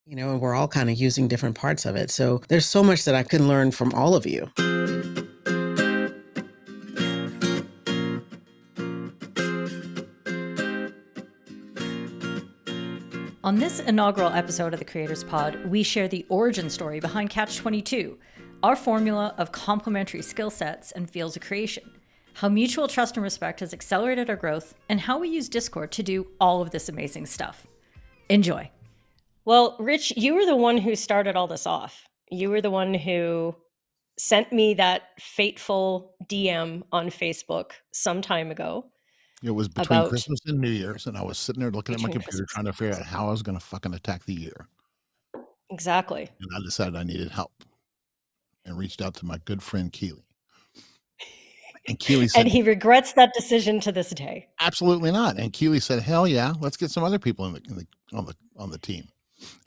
and we're all kind of using different parts of it. So there's so much that I can learn from all of you. On this inaugural episode of the Creators Pod, we share the origin story behind Catch22, our formula of complementary skill sets and fields of creation, how mutual trust and respect has accelerated our growth, and how we use Discord to do all of this amazing stuff. Enjoy. Well, Rich, you were the one who started all this off. You were the one who sent me that fateful DM on Facebook some time ago. It was between Christmas and New Year's, and I was sitting there looking at my computer trying to figure out how I was going to fucking attack the year. Exactly. And I decided I needed help and reached out to my good friend Keely. And Keely said, and he regrets that decision to this day. Absolutely not. And Keely said, hell yeah, let's get some other people on the team.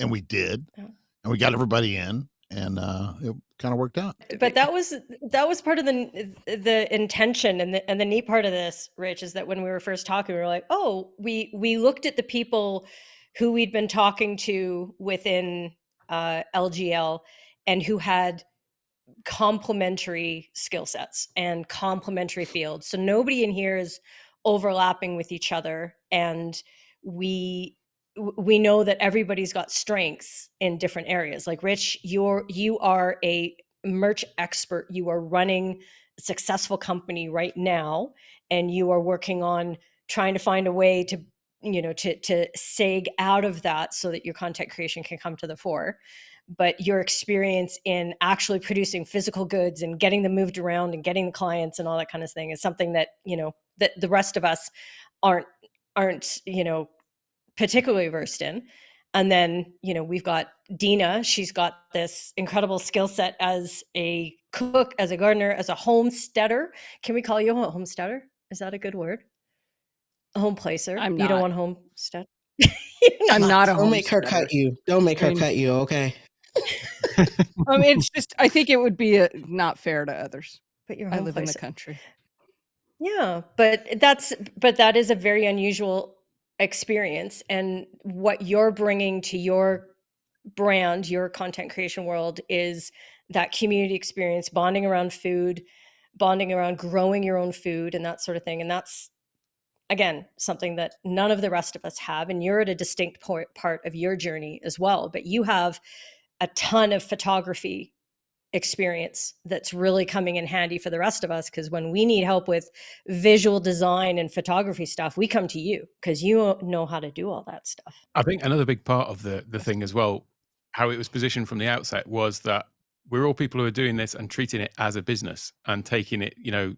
And we did. Yeah. And we got everybody in. And it kind of worked out. But that was part of the intention, and the neat part of this, Rich, is that when we were first talking, we were like, oh, we looked at the people who we'd been talking to within LGL and who had complementary skill sets and complementary fields. So nobody in here is overlapping with each other, and we know that everybody's got strengths in different areas. Like Rich, you are a merch expert. You are running a successful company right now, and you are working on trying to find a way to seg out of that so that your content creation can come to the fore. But your experience in actually producing physical goods and getting them moved around and getting the clients and all that kind of thing is something that, that the rest of us aren't, particularly versed in. And then, we've got Dina. She's got this incredible skill set as a cook, as a gardener, as a homesteader. Can we call you a homesteader? Is that a good word? A home placer. I'm not. You don't want homestead? I'm not a homesteader. Don't make her cut you. Don't make her cut you, okay? It's just, I think it would be not fair to others. But you're I live in the country. Yeah, but that is a very unusual experience, and what you're bringing to your brand, your content creation world, is that community experience, bonding around food, bonding around growing your own food and that sort of thing. And that's, again, something that none of the rest of us have. And you're at a distinct part of your journey as well, but you have a ton of photography experience that's really coming in handy for the rest of us, because when we need help with visual design and photography stuff, we come to you because you know how to do all that stuff. I think another big part of the thing as well, how it was positioned from the outset, was that we're all people who are doing this and treating it as a business and taking it,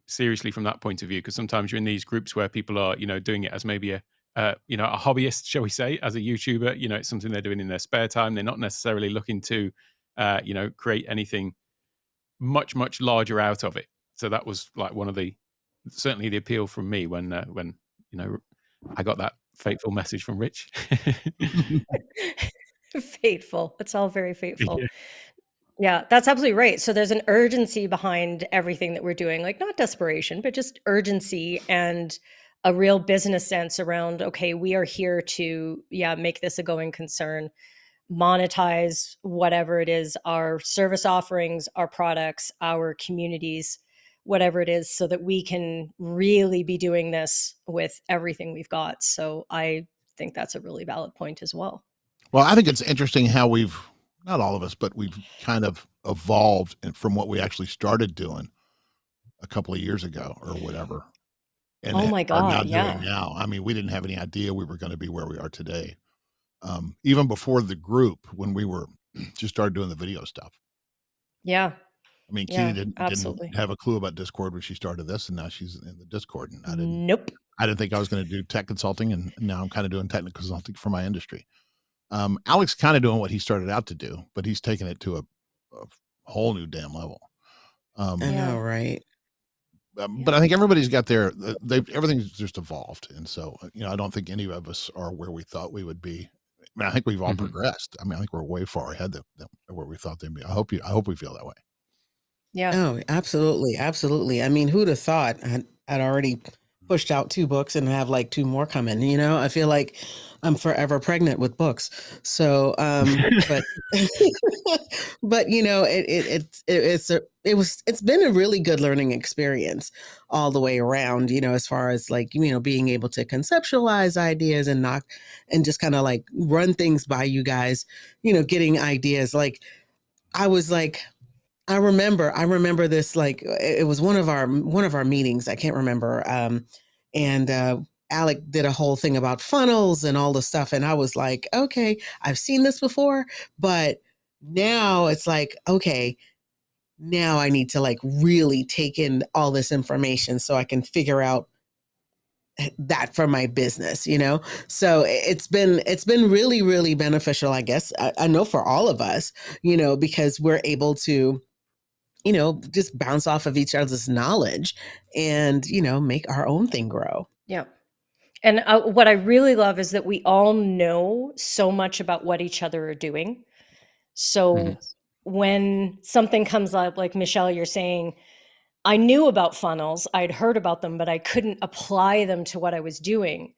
seriously from that point of view. Because sometimes you're in these groups where people are, doing it as maybe a hobbyist, shall we say, as a YouTuber. It's something they're doing in their spare time. They're not necessarily looking to, create anything much larger out of it. So that was like certainly the appeal from me when I got that fateful message from Rich. Fateful. It's all very fateful. Yeah, that's absolutely right. So there's an urgency behind everything that we're doing, like not desperation, but just urgency and a real business sense around, okay, we are here to, make this a going concern, monetize whatever it is, our service offerings, our products, our communities, whatever it is, so that we can really be doing this with everything we've got. So I think that's a really valid point as well. Well, I think it's interesting how we've, not all of us, but we've kind of evolved from what we actually started doing a couple of years ago or whatever. And oh my God, now. I mean, we didn't have any idea we were going to be where we are today. Even before the group, when we were just started doing the video stuff. Yeah. I mean, Keely didn't have a clue about Discord when she started this, and now she's in the Discord. And I didn't. Nope. I didn't think I was going to do tech consulting, and now I'm kind of doing technical consulting for my industry. Alec's kind of doing what he started out to do, but he's taken it to a whole new damn level. I know, right? But I think everybody's got everything's just evolved. And so, I don't think any of us are where we thought we would be. I mean, I think we've all progressed. I mean, I think we're way far ahead of where we thought they'd be. I hope we feel that way. Yeah. Oh, absolutely. Absolutely. I mean, who'd have thought I'd already pushed out 2 books and have like 2 more coming, you know? I feel like I'm forever pregnant with books. So, but but you know, it's been a really good learning experience all the way around, you know, as far as like, you know, being able to conceptualize ideas and knock and just kind of like run things by you guys, you know, getting ideas. Like I was like, I remember this, like it was one of our meetings. I can't remember. And Alec did a whole thing about funnels and all the stuff. And I was like, okay, I've seen this before, but now it's like, okay, now I need to like really take in all this information so I can figure out that for my business, you know? So it's been really, really beneficial, I guess. I know for all of us, you know, because we're able to, you know, just bounce off of each other's knowledge and, you know, make our own thing grow. Yeah. And what I really love is that we all know so much about what each other are doing. So when something comes up, like Michelle, you're saying, I knew about funnels, I'd heard about them, but I couldn't apply them to what I was doing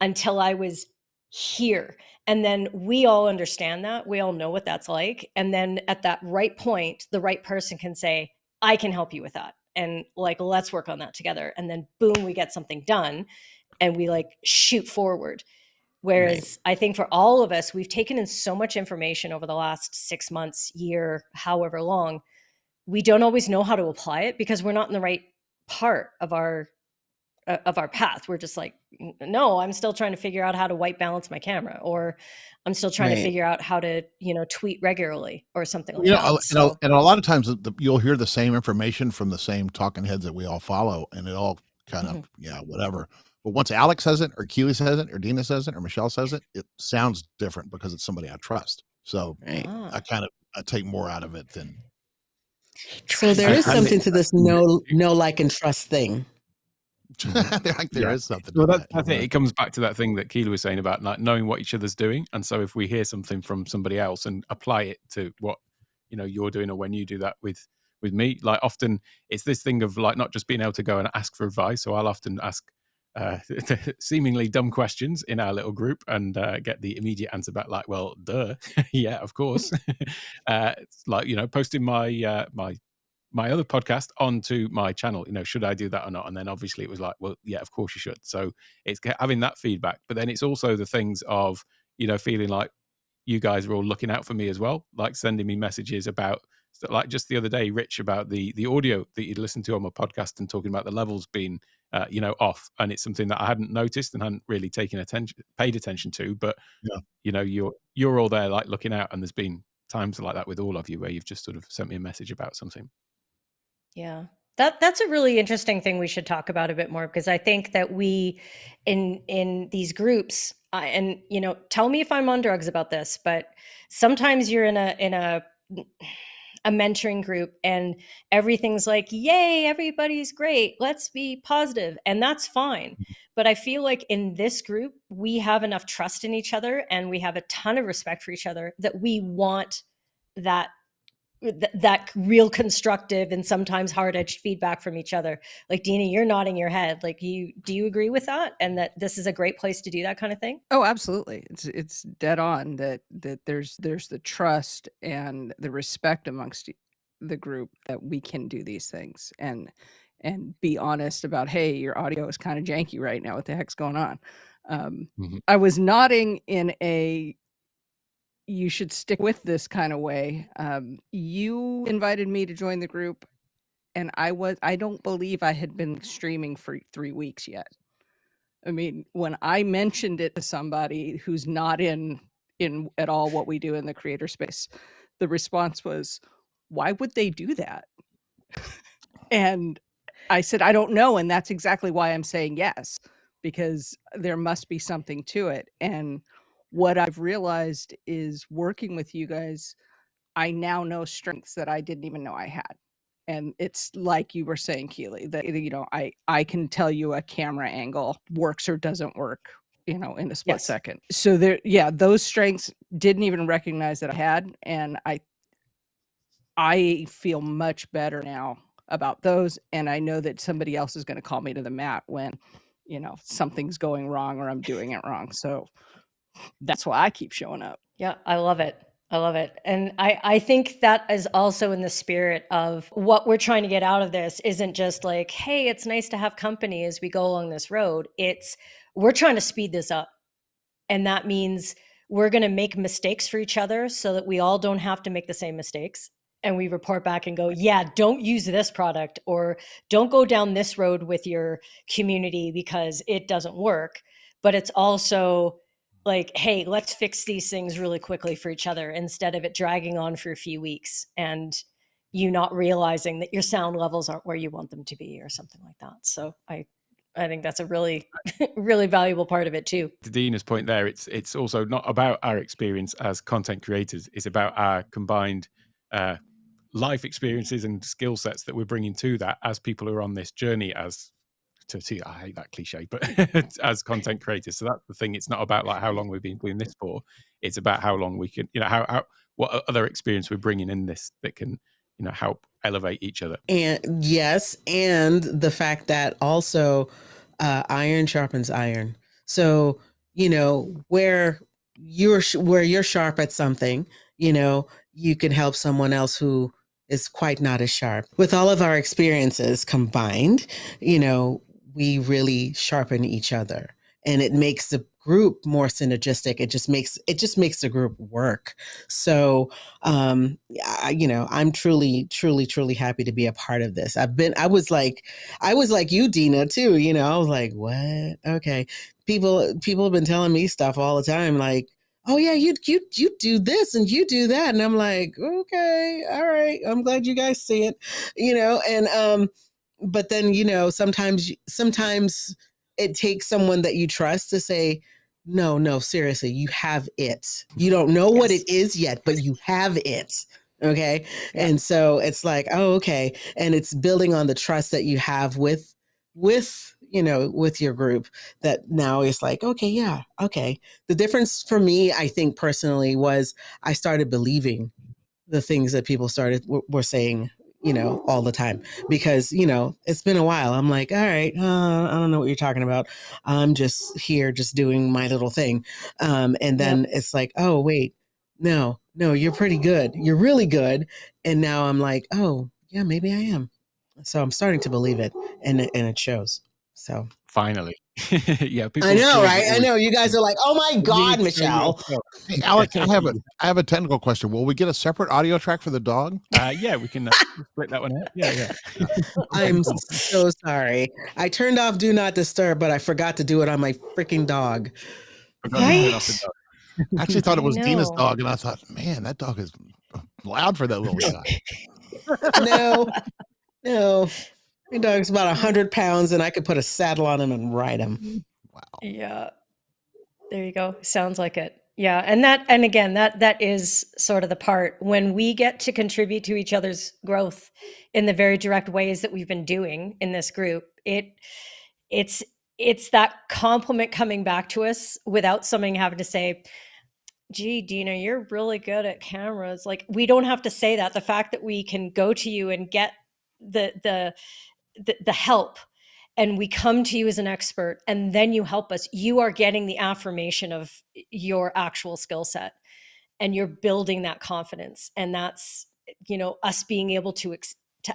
until I was here. And then we all understand that. We all know what that's like. And then at that right point, the right person can say, I can help you with that. And like, let's work on that together. And then boom, we get something done and we like shoot forward. Whereas I think for all of us, we've taken in so much information over the last 6 months, year, however long, we don't always know how to apply it because we're not in the right part of our path. We're just like, no, I'm still trying to figure out how to white balance my camera, or I'm still trying to Right. figure out how to, you know, tweet regularly or something like You know, that. and a So and a lot of times you'll hear the same information from the same talking heads that we all follow, and it all kind of, Mhm. yeah, whatever. But once Alex says it, or Keely says it, or Dina says it, or Michelle says it, it sounds different because it's somebody I trust. So Right. I take more out of it than So there And is and something it to this know, like, and trust thing. like there Yeah. is something to Well, that. that's it. It comes back to that thing that Keely was saying about like knowing what each other's doing. And so if we hear something from somebody else and apply it to what, you know, you're doing, or when you do that with me, like often it's this thing of like not just being able to go and ask for advice. So I'll often ask seemingly dumb questions in our little group and get the immediate answer back like, well, duh. Yeah, of course. It's like, you know, posting my other podcast onto my channel, you know, should I do that or not? And then obviously it was like, well, yeah, of course you should. So it's having that feedback, but then it's also the things of, you know, feeling like you guys are all looking out for me as well, like sending me messages about, like just the other day, Rich, about the audio that you'd listened to on my podcast and talking about the levels being, you know, off. And it's something that I hadn't noticed and hadn't really paid attention to, but Yeah. you know, you're all there like looking out, and there's been times like that with all of you where you've just sort of sent me a message about something. yeah, that's a really interesting thing we should talk about a bit more, because I think that we in these groups, and you know, tell me if I'm on drugs about this, but sometimes you're in a mentoring group and everything's like, yay, everybody's great, let's be positive, and that's fine. But I feel like in this group, we have enough trust in each other and we have a ton of respect for each other that we want that that real constructive and sometimes hard-edged feedback from each other. Like Dina, you're nodding your head. Like, do you agree with that? And that this is a great place to do that kind of thing? Oh, absolutely. It's dead on that there's the trust and the respect amongst the group that we can do these things and be honest about, hey, your audio is kind of janky right now. What the heck's going on? I was nodding in a you should stick with this kind of way. You invited me to join the group, and I don't believe I had been streaming for 3 weeks yet. I mean, when I mentioned it to somebody who's not in at all what we do in the creator space, the response was, "Why would they do that?" And I said, "I don't know." And that's exactly why I'm saying yes, because there must be something to it. And what I've realized is working with you guys, I now know strengths that I didn't even know I had. And it's like you were saying, Keely, that, you know, I can tell you a camera angle works or doesn't work, you know, in a split Yes. second. So there, yeah, those strengths didn't even recognize that I had. And I feel much better now about those. And I know that somebody else is going to call me to the mat when something's going wrong or I'm doing it wrong. So that's why I keep showing up. Yeah, I love it. I love it. And I think that is also in the spirit of what we're trying to get out of this isn't just like, hey, it's nice to have company as we go along this road. We're trying to speed this up. And that means we're going to make mistakes for each other so that we all don't have to make the same mistakes. And we report back and go, yeah, don't use this product or don't go down this road with your community because it doesn't work. But it's also like, hey, let's fix these things really quickly for each other instead of it dragging on for a few weeks and you not realizing that your sound levels aren't where you want them to be or something like that. So I think that's a really, really valuable part of it too. To Dina's point there, it's also not about our experience as content creators. It's about our combined life experiences and skill sets that we're bringing to that as people who are on this journey I hate that cliche, but as content creators. So that's the thing. It's not about like how long we've been doing this for. It's about how long we can, what other experience we're bringing in this that can, help elevate each other. And yes, and the fact that also iron sharpens iron. So, where you're sharp at something, you can help someone else who is quite not as sharp. With all of our experiences combined, we really sharpen each other, and it makes the group more synergistic. It just makes the group work. So, I'm truly, truly, truly happy to be a part of this. I was like you, Dina, too. I was like, what? Okay. People have been telling me stuff all the time, like, oh yeah, you do this and you do that. And I'm like, okay, all right. I'm glad you guys see it, and, but then, sometimes it takes someone that you trust to say, no, seriously, you have it. You don't know what it is yet, but you have it. Okay. Yeah. And so it's like, oh, okay. And it's building on the trust that you have with your group, that now it's like, okay, yeah. Okay. The difference for me, I think personally, was I started believing the things that people were saying, all the time, because, it's been a while. I'm like, all right, I don't know what you're talking about. I'm just here, just doing my little thing. And then it's like, oh, wait, no, you're pretty good. You're really good. And now I'm like, oh yeah, maybe I am. So I'm starting to believe it, and it shows. So finally. Yeah, I know, right? I know. You guys are like, oh my God, Michelle. Hey, Alec, I have a technical question. Will we get a separate audio track for the dog? Yeah, we can split that one out. Yeah. I'm so sorry. I turned off Do Not Disturb, but I forgot to do it on my freaking dog. Right? I actually thought it was Dina's dog, and I thought, man, that dog is loud for that little guy. No. My dog's about 100 pounds, and I could put a saddle on him and ride him. Wow. Yeah. There you go. Sounds like it. Yeah. And again, that is sort of the part when we get to contribute to each other's growth in the very direct ways that we've been doing in this group. It's that compliment coming back to us without somebody having to say, gee, Dina, you're really good at cameras. Like, we don't have to say that. The fact that we can go to you and get the help, and we come to you as an expert, and then you help us, you are getting the affirmation of your actual skill set, and you're building that confidence. And that's, us being able to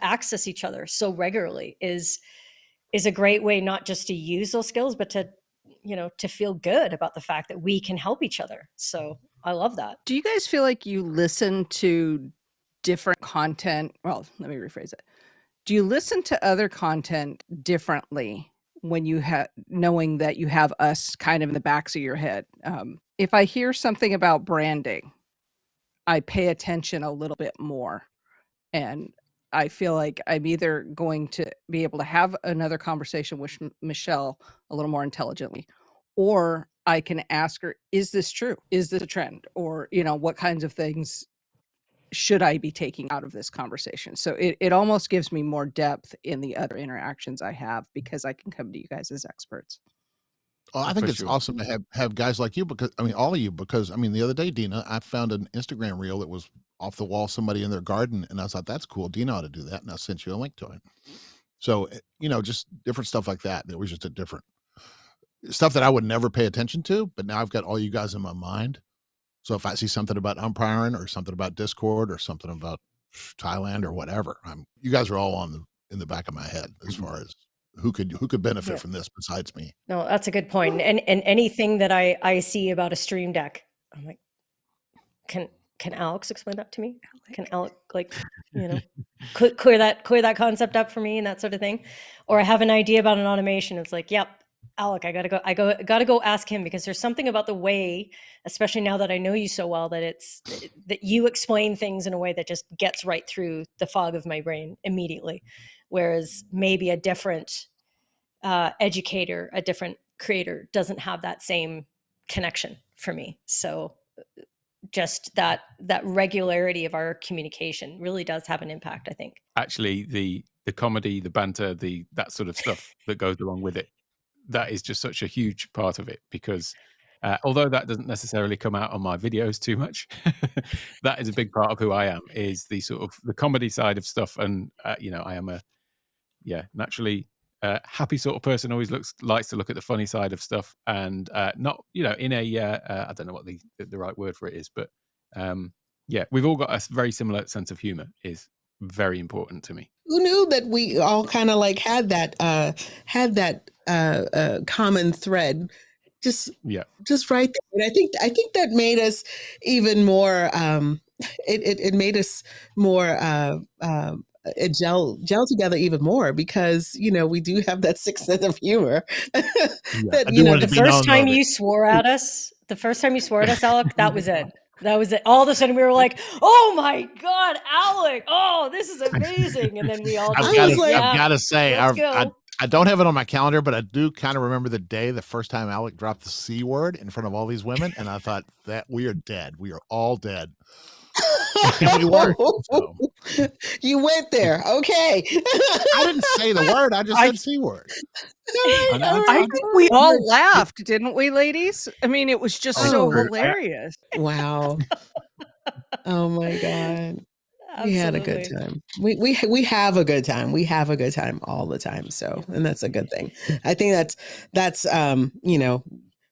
access each other so regularly is a great way, not just to use those skills, but to feel good about the fact that we can help each other. So I love that. Do you guys feel like you listen to different content? Well, let me rephrase it. Do you listen to other content differently when you knowing that you have us kind of in the backs of your head? If I hear something about branding, I pay attention a little bit more, and I feel like I'm either going to be able to have another conversation with Michelle a little more intelligently, or I can ask her, is this true? Is this a trend? Or, what kinds of things should I be taking out of this conversation? So it almost gives me more depth in the other interactions I have, because I can come to you guys as experts. Well, I think it's awesome to have guys like you, because all of you, because the other day, Dina, I found an Instagram reel that was off the wall, somebody in their garden, and I thought, that's cool. Dina ought to do that. And I sent you a link to it. So, just different stuff like that. It was just a different stuff that I would never pay attention to, but now I've got all you guys in my mind. So if I see something about umpiring or something about Discord or something about Thailand or whatever, you guys are all in the back of my head as far as who could benefit from this besides me. No, that's a good point. And anything that I see about a stream deck, I'm like, can Alex explain that to me? Can Alec, like, you know, clear that concept up for me and that sort of thing? Or I have an idea about an automation. It's like, yep, Alec, I gotta go ask him, because there's something about the way, especially now that I know you so well, that that you explain things in a way that just gets right through the fog of my brain immediately. Whereas maybe a different educator, a different creator doesn't have that same connection for me. So just that regularity of our communication really does have an impact, I think. Actually, the comedy, the banter, that sort of stuff that goes along with it, that is just such a huge part of it, because although that doesn't necessarily come out on my videos too much, that is a big part of who I am, is the sort of the comedy side of stuff. And I am a naturally happy sort of person, always likes to look at the funny side of stuff, and not in a I don't know what the right word for it is, but we've all got a very similar sense of humor, is very important to me. Who knew that we all kind of like had that common thread, just right there. And I think that made us even more. It made us more gel together even more, because we do have that sixth sense of humor. The first time you swore at us, Alec, that was it. That was it. All of a sudden we were like, oh my God, Alec, oh, this is amazing. And then we all I've got to say, I don't have it on my calendar, but I do kind of remember the first time Alec dropped the C word in front of all these women. And I thought that we are dead. We are all dead. We were, so. You went there. Okay. I didn't say the word. I just said C word. I think we all laughed, didn't we, ladies? I mean, it was just so hilarious. Wow. Oh my God. We had a good time. We have a good time. We have a good time all the time. So, and that's a good thing. I think that's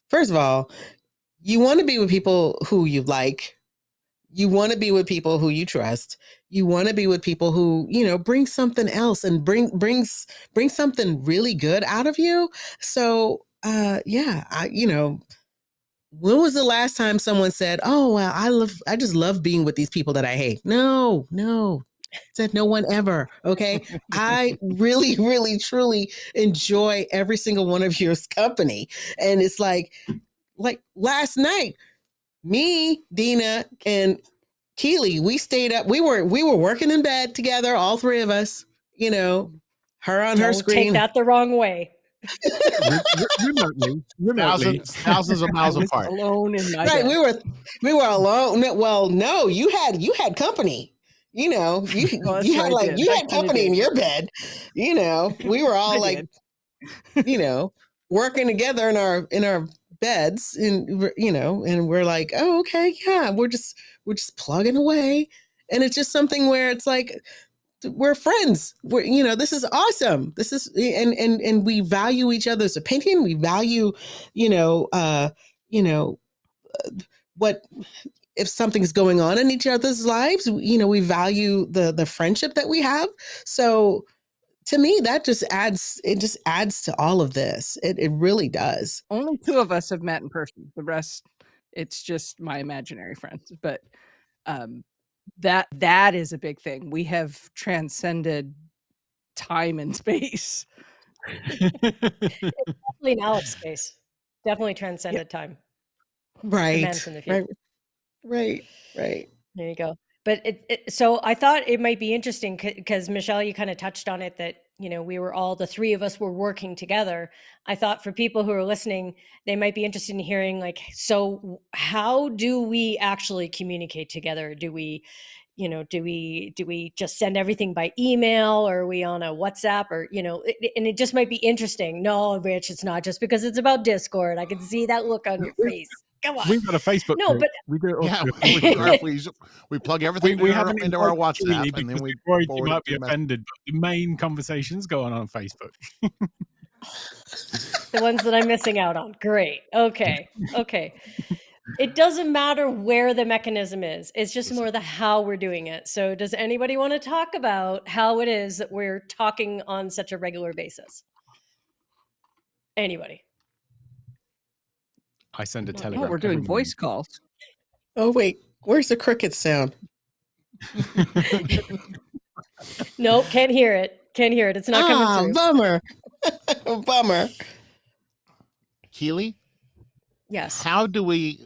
first of all, you want to be with people who you like. You want to be with people who you trust. You want to be with people who, bring something else and bring something really good out of you. So, when was the last time someone said, "Oh, well, I just love being with these people that I hate"? No, said no one ever. Okay. I really, really, truly enjoy every single one of your company. And it's like last night, me, Dina, and Keely, we stayed up. We were working in bed together, all three of us. Her on her screen. Take that the wrong way. remotely. Thousands of miles apart. Alone in my bed. We were alone. Well, no, you had company. You had company in your bed. We were all working together in our beds, and and we're like, oh, okay, yeah, we're just plugging away, and it's just something where it's like we're friends. We're this is awesome. This is and we value each other's opinion. We value what if something's going on in each other's lives. We value the friendship that we have. So to me, that just adds to all of this. It really does. Only two of us have met in person. The rest, it's just my imaginary friends. But that is a big thing. We have transcended time and space. Definitely in Alec's space. Definitely transcended time. Right. Right. There you go. But so I thought it might be interesting because Michelle, you kind of touched on it, that, we were all, the three of us were working together. I thought for people who are listening, they might be interested in hearing, so how do we actually communicate together? Do we, do we just send everything by email, or are we on a WhatsApp, or, and it just might be interesting. No, Rich, it's not just because it's about Discord. I can see that look on your face. Come on. We've got a Facebook group. But we do it we plug everything into our WhatsApp, and then we worried you might be offended, but the main conversations go on Facebook. The ones that I'm missing out on. Great. Okay. It doesn't matter where the mechanism is. It's just more the how we're doing it. So does anybody want to talk about how it is that we're talking on such a regular basis? Anybody? I send a Oh, telegram. we're doing every voice calls. Oh, wait. Where's the cricket sound? Nope, can't hear it. It's not coming through. Bummer. Bummer. Keely, Yes. how do we?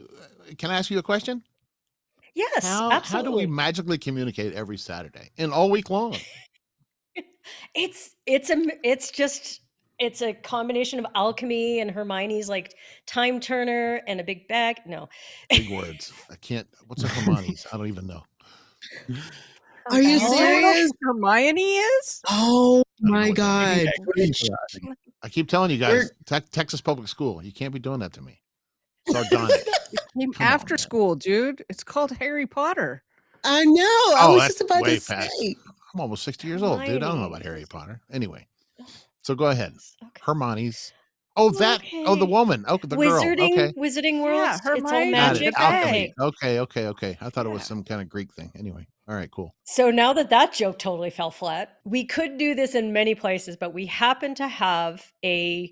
Can I ask you a question? Yes, How do we absolutely. magically communicate every Saturday and all week long? It's a combination of alchemy and Hermione's like time turner and a big bag. No. Big words. I can't. What's a Hermione's? I don't even know. Are you Oh, serious? Hermione is? Oh I don't know my what that God. means. I keep telling you guys, Texas public school. You can't be doing that to me. Sardonic. It came Come on, after man. school, dude. It's called Harry Potter. I know. I Oh, was that's just about way to past. say. I'm almost 60 years old, dude. I don't know about Harry Potter. Anyway, so go ahead. Okay. Hermione's. Oh, that. Oh, the Okay. woman. Oh, the girl. Okay. Wizarding world. Yeah, It's all Hermione. Got magic. it. Alchemy. Okay. Okay. I thought it was Yeah. some kind of Greek thing. Anyway. All right, cool. So now that joke totally fell flat, we could do this in many places, but we happen to have a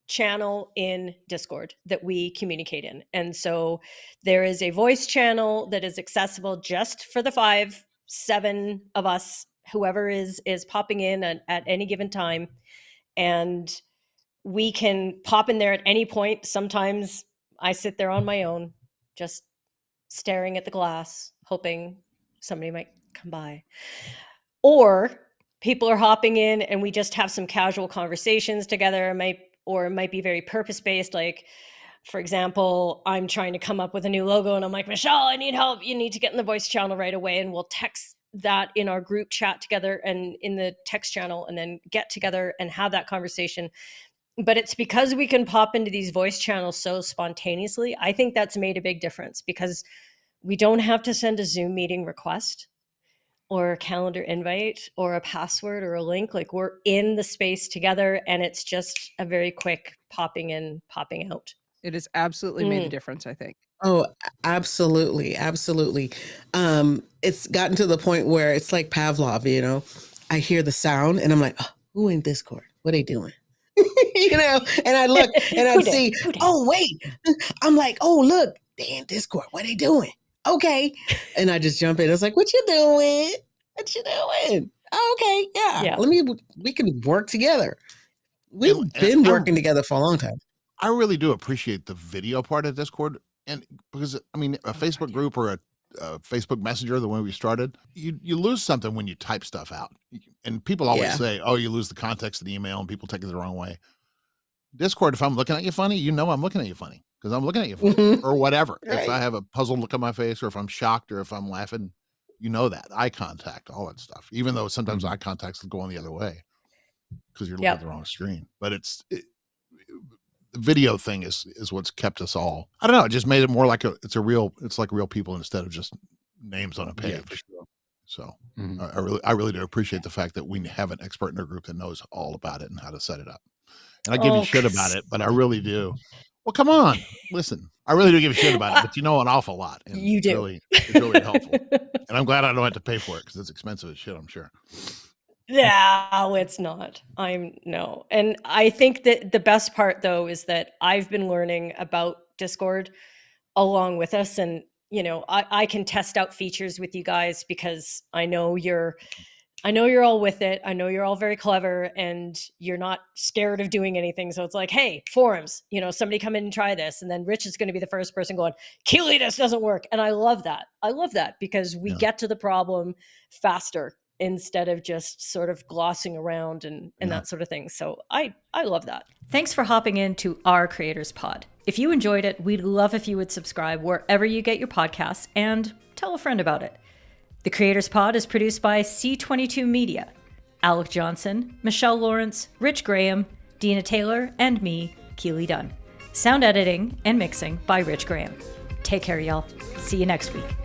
channel in Discord that we communicate in. And so there is a voice channel that is accessible just for the 5-7 of us, whoever is popping in at any given time. And we can pop in there at any point. Sometimes I sit there on my own, just staring at the glass, hoping somebody might come by. Or people are hopping in and we just have some casual conversations together. It might be very purpose-based. Like, for example, I'm trying to come up with a new logo and I'm like, Michelle, I need help. You need to get in the voice channel right away. And we'll text that in our group chat together and in the text channel, and then get together and have that conversation. But it's because we can pop into these voice channels so spontaneously. I think that's made a big difference because we don't have to send a Zoom meeting request or a calendar invite or a password or a link. Like, we're in the space together and it's just a very quick popping in, popping out. It has absolutely made a difference, I think. Oh, absolutely. Absolutely. It's gotten to the point where it's like Pavlov, you know, I hear the sound and I'm like, oh, who in Discord? What are they doing? You know, and I look and I see, oh, wait. I'm like, oh, look, they in Discord. What are they doing? Okay. And I just jump in. It's like, what you doing? What you doing? Oh, okay. Yeah. We can work together. We've been working together for a long time. I really do appreciate the video part of Discord. And because, I mean, a Facebook group or a Facebook Messenger, the one we started, you lose something when you type stuff out. And people always say, oh, you lose the context of the email and people take it the wrong way. Discord, if I'm looking at you funny, you know I'm looking at you funny because I'm looking at you funny or whatever. Right. If I have a puzzled look on my face or if I'm shocked or if I'm laughing, you know that. Eye contact, all that stuff. Even though sometimes eye contacts go on the other way because you're looking at the wrong screen. But the video thing is what's kept us all. I don't know. It just made it more like it's like real people instead of just names on a page. Yeah, for sure. So I really do appreciate the fact that we have an expert in our group that knows all about it and how to set it up. And I give you shit about it, but I really do. Well, come on, listen. I really do give a shit about it, but you know an awful lot. And you do. It's really helpful. And I'm glad I don't have to pay for it because it's expensive as shit, I'm sure. No, it's not. No. And I think that the best part, though, is that I've been learning about Discord along with us. And, you know, I can test out features with you guys because I know you're all with it. I know you're all very clever and you're not scared of doing anything. So it's like, hey, forums, you know, somebody come in and try this. And then Rich is going to be the first person going, Keely, this doesn't work. And I love that. I love that because we get to the problem faster instead of just sort of glossing around and that sort of thing. So I love that. Thanks for hopping into our Creators Pod. If you enjoyed it, we'd love if you would subscribe wherever you get your podcasts and tell a friend about it. The Creators Pod is produced by C22 Media. Alec Johnson, Michelle Lawrence, Rich Graham, Dina Taylor, and me, Keely Dunn. Sound editing and mixing by Rich Graham. Take care, y'all. See you next week.